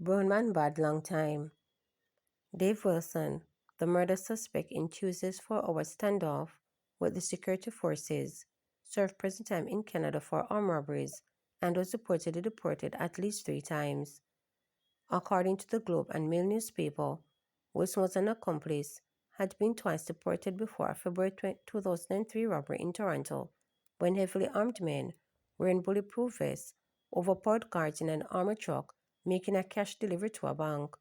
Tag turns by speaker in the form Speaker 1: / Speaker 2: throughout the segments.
Speaker 1: Brownman bad long time. Dave Wilson, the murder suspect in Tuesday's 4-hour standoff with the security forces, served prison time in Canada for armed robberies and was reportedly deported at least 3 times. According to the Globe and Mail newspaper, Wilson was an accomplice, had been twice deported before a February 2003 robbery in Toronto, when heavily armed men, wearing bulletproof vests, overpowered guards in an armored truck, making a cash delivery to a bank.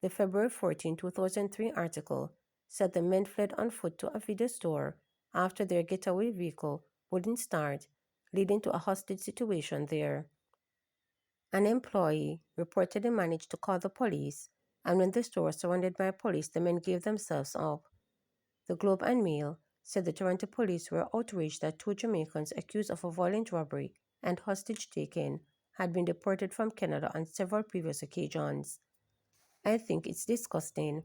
Speaker 1: The February 14, 2003 article said the men fled on foot to a video store after their getaway vehicle wouldn't start, leading to a hostage situation there. An employee reportedly managed to call the police, and when the store was surrounded by police, the men gave themselves up. The Globe and Mail said the Toronto police were outraged that 2 Jamaicans accused of a violent robbery and hostage taking had been deported from Canada on several previous occasions. I think it's disgusting.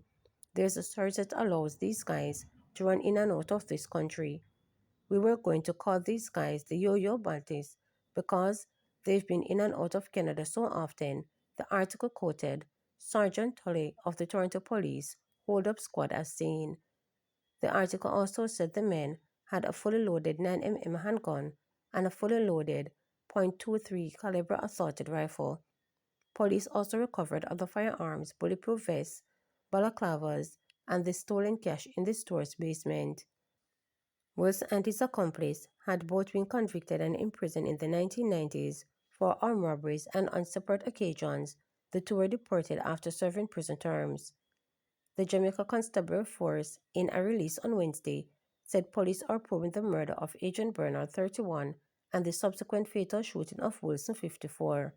Speaker 1: There's a surge that allows these guys to run in and out of this country. We were going to call these guys the yo-yo Baltis because they've been in and out of Canada so often, the article quoted Sergeant Tully of the Toronto Police Hold-Up Squad as saying. The article also said the men had a fully loaded 9mm handgun and a fully loaded .23 caliber assault rifle. Police also recovered other firearms, bulletproof vests, balaclavas, and the stolen cash in the store's basement. Wilson and his accomplice had both been convicted and imprisoned in the 1990s for armed robberies, and on separate occasions, the two were deported after serving prison terms. The Jamaica Constabulary Force, in a release on Wednesday, said police are probing the murder of Agent Bernard, 31, and the subsequent fatal shooting of Wilson, 54.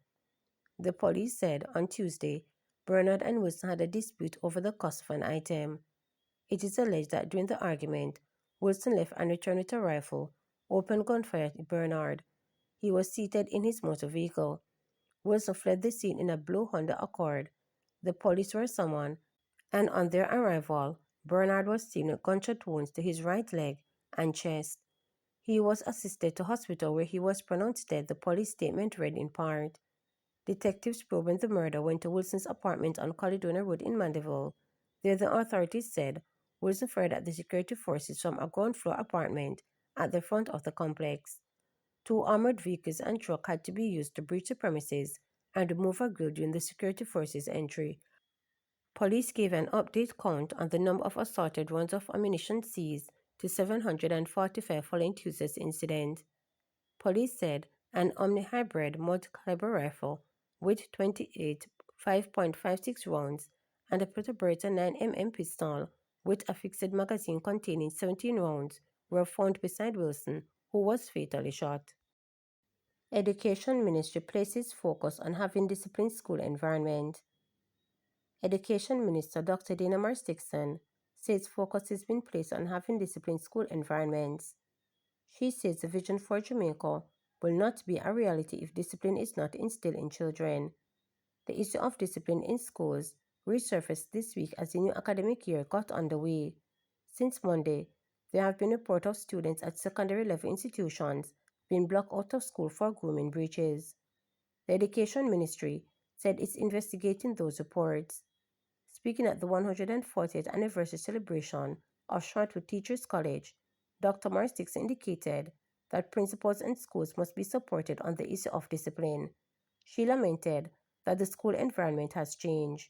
Speaker 1: The police said on Tuesday Bernard and Wilson had a dispute over the cost of an item. It is alleged that during the argument, Wilson left and returned with a rifle, opened gunfire at Bernard. He was seated in his motor vehicle. Wilson fled the scene in a blue Honda Accord. The police were summoned, and on their arrival, Bernard was seen with gunshot wounds to his right leg and chest. He was assisted to hospital where he was pronounced dead, the police statement read in part. Detectives probing the murder went to Wilson's apartment on Caledonia Road in Mandeville. There, the authorities said Wilson fired at the security forces from a ground-floor apartment at the front of the complex. 2 armored vehicles and truck had to be used to breach the premises and remove a grill during the security forces' entry. Police gave an update count on the number of assorted rounds of ammunition seized to 745 following Tuesday's incident. Police said an Omni-hybrid multi-caliber rifle with 28 5.56 rounds and a Peterborough 9mm pistol with a fixed magazine containing 17 rounds were found beside Wilson, who was fatally shot. Education Ministry places focus on having disciplined school environment. Education Minister Dr. Dina Marstickson says focus has been placed on having disciplined school environments. She says the vision for Jamaica will not be a reality if discipline is not instilled in children. The issue of discipline in schools resurfaced this week as the new academic year got underway. Since Monday, there have been reports of students at secondary level institutions being blocked out of school for grooming breaches. The Education Ministry said it's investigating those reports. Speaking at the 140th anniversary celebration of Shortwood Teachers College, Dr. Marstix indicated that principals and schools must be supported on the issue of discipline. She lamented that the school environment has changed.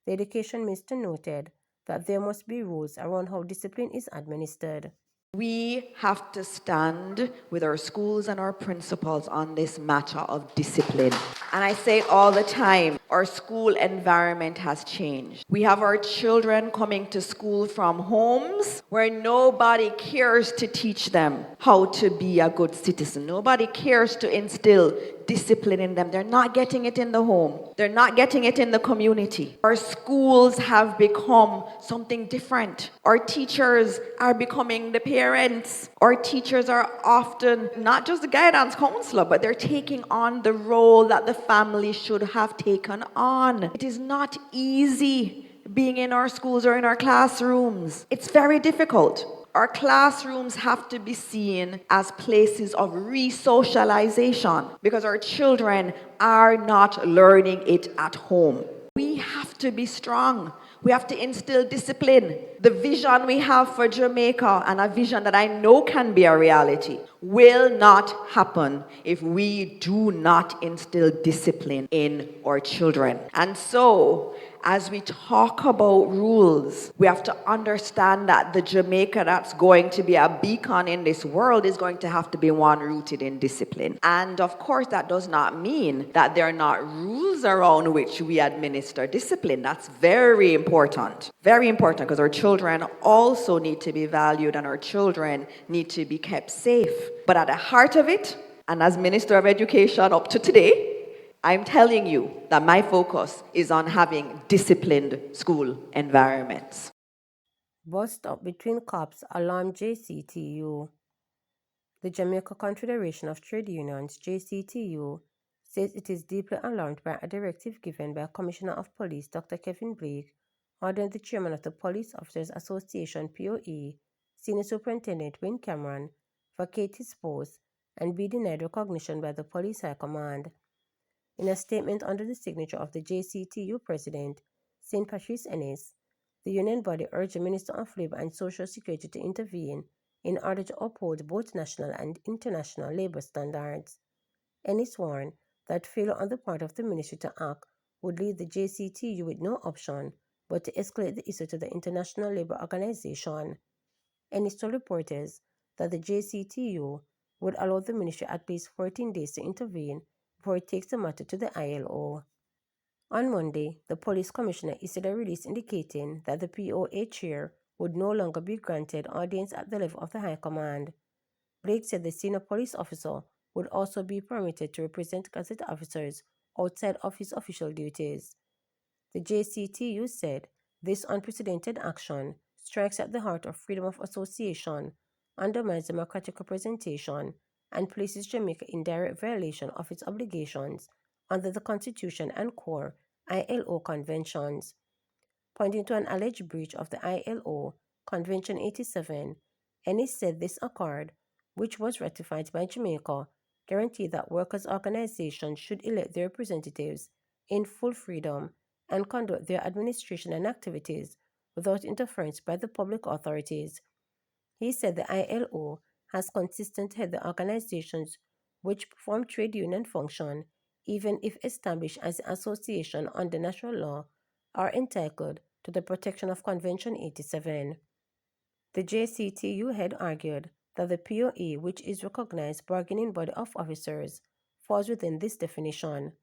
Speaker 1: The Education Minister noted that there must be rules around how discipline is administered.
Speaker 2: We have to stand with our schools and our principals on this matter of discipline. And I say it all the time, our school environment has changed. We have our children coming to school from homes where nobody cares to teach them how to be a good citizen. Nobody cares to instill discipline in them. They're not getting it in the home. They're not getting it in the community. Our schools have become something different. Our teachers are becoming the parents. Our teachers are often not just the guidance counselor, but they're taking on the role that the family should have taken on. It is not easy being in our schools or in our classrooms. It's very difficult. Our classrooms have to be seen as places of re-socialization because our children are not learning it at home. We have to be strong. We have to instill discipline. The vision we have for Jamaica, and a vision that I know can be a reality, will not happen if we do not instill discipline in our children. And so, as we talk about rules, we have to understand that the Jamaica that's going to be a beacon in this world is going to have to be one rooted in discipline. And of course, that does not mean that there are not rules around which we administer discipline. That's very important. Very important, because our children also need to be valued and our children need to be kept safe. But at the heart of it, and as Minister of Education up to today, I'm telling you that my focus is on having disciplined school environments.
Speaker 1: Bust up between cops alarm JCTU. The Jamaica Confederation of Trade Unions, JCTU, says it is deeply alarmed by a directive given by Commissioner of Police Dr. Kevin Blake, ordering the chairman of the Police Officers Association (POE), Senior Superintendent Wayne Cameron, vacate his post and be denied recognition by the Police High Command. In a statement under the signature of the JCTU President, St. Patrice Ennis, the union body urged the Minister of Labour and Social Security to intervene in order to uphold both national and international labour standards. Ennis warned that failure on the part of the ministry to act would leave the JCTU with no option but to escalate the issue to the International Labour Organization. Ennis told reporters that the JCTU would allow the ministry at least 14 days to intervene before it takes the matter to the ILO. On Monday, the police commissioner issued a release indicating that the POA chair would no longer be granted audience at the level of the High Command. Blake said the senior police officer would also be permitted to represent gazette officers outside of his official duties. The JCTU said this unprecedented action strikes at the heart of freedom of association, undermines democratic representation, and places Jamaica in direct violation of its obligations under the Constitution and core ILO conventions. Pointing to an alleged breach of the ILO Convention 87, Ennis said this accord, which was ratified by Jamaica, guaranteed that workers' organizations should elect their representatives in full freedom and conduct their administration and activities without interference by the public authorities. He said the ILO has consistently held the organizations which perform trade union function, even if established as an association under national law, are entitled to the protection of Convention 87. The JCTU had argued that the POE, which is recognized bargaining body of officers, falls within this definition.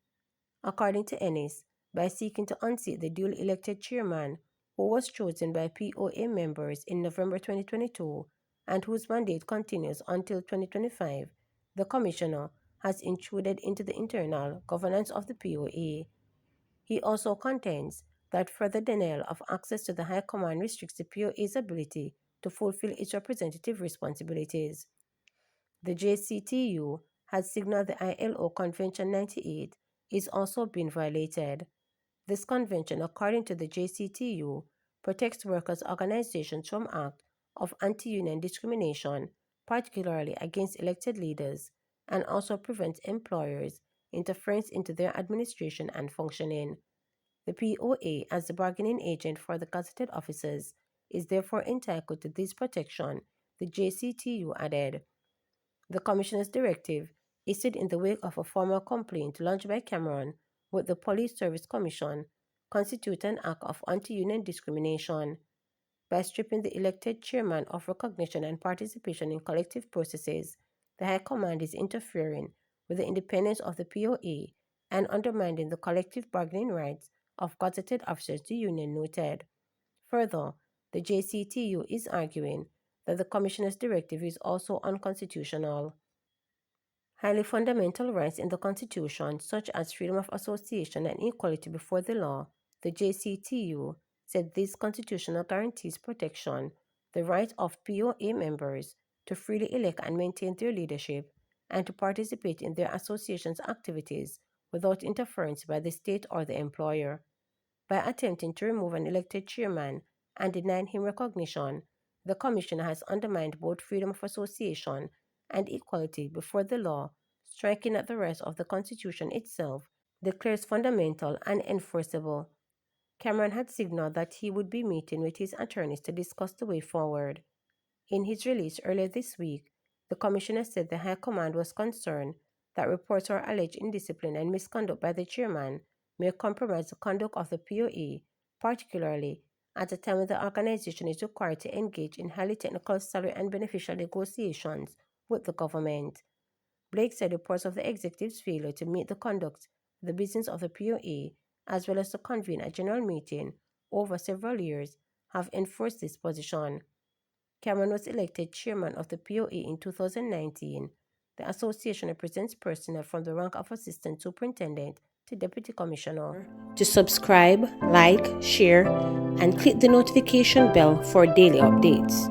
Speaker 1: According to Ennis, by seeking to unseat the duly elected chairman, who was chosen by POA members in November 2022 and whose mandate continues until 2025, the commissioner has intruded into the internal governance of the POA. He also contends that further denial of access to the High Command restricts the POA's ability to fulfill its representative responsibilities. The JCTU has signaled the ILO Convention 98 is also being violated. This convention, according to the JCTU, protects workers' organizations from acts of anti-union discrimination, particularly against elected leaders, and also prevents employers' interference into their administration and functioning. The POA, as the bargaining agent for the gazetted officers, is therefore entitled to this protection, the JCTU added. The Commissioner's directive, issued in the wake of a formal complaint lodged by Cameron with the Police Service Commission, constitutes an act of anti-union discrimination. By stripping the elected chairman of recognition and participation in collective processes, the High Command is interfering with the independence of the POA and undermining the collective bargaining rights of gazetted officers, the union noted. Further, the JCTU is arguing that the Commissioner's directive is also unconstitutional. Highly fundamental rights in the Constitution, such as freedom of association and equality before the law, the JCTU said this constitutional guarantees protection the right of POA members to freely elect and maintain their leadership and to participate in their association's activities without interference by the state or the employer. by attempting to remove an elected chairman and denying him recognition. The Commissioner has undermined both freedom of association and equality before the law, striking at the rest of the Constitution itself, declares fundamental and enforceable. Cameron had signaled that he would be meeting with his attorneys to discuss the way forward. In his release earlier this week, the Commissioner said the High Command was concerned that reports of alleged indiscipline and misconduct by the chairman may compromise the conduct of the POA, particularly at a time when the organization is required to engage in highly technical salary and beneficial negotiations with the government. Blake said reports of the executive's failure to meet the conduct of the business of the POA, as well as to convene a general meeting over several years, have enforced this position. Cameron was elected chairman of the POA in 2019. The association represents personnel from the rank of assistant superintendent to deputy commissioner. To subscribe, like, share, and click the notification bell for daily updates.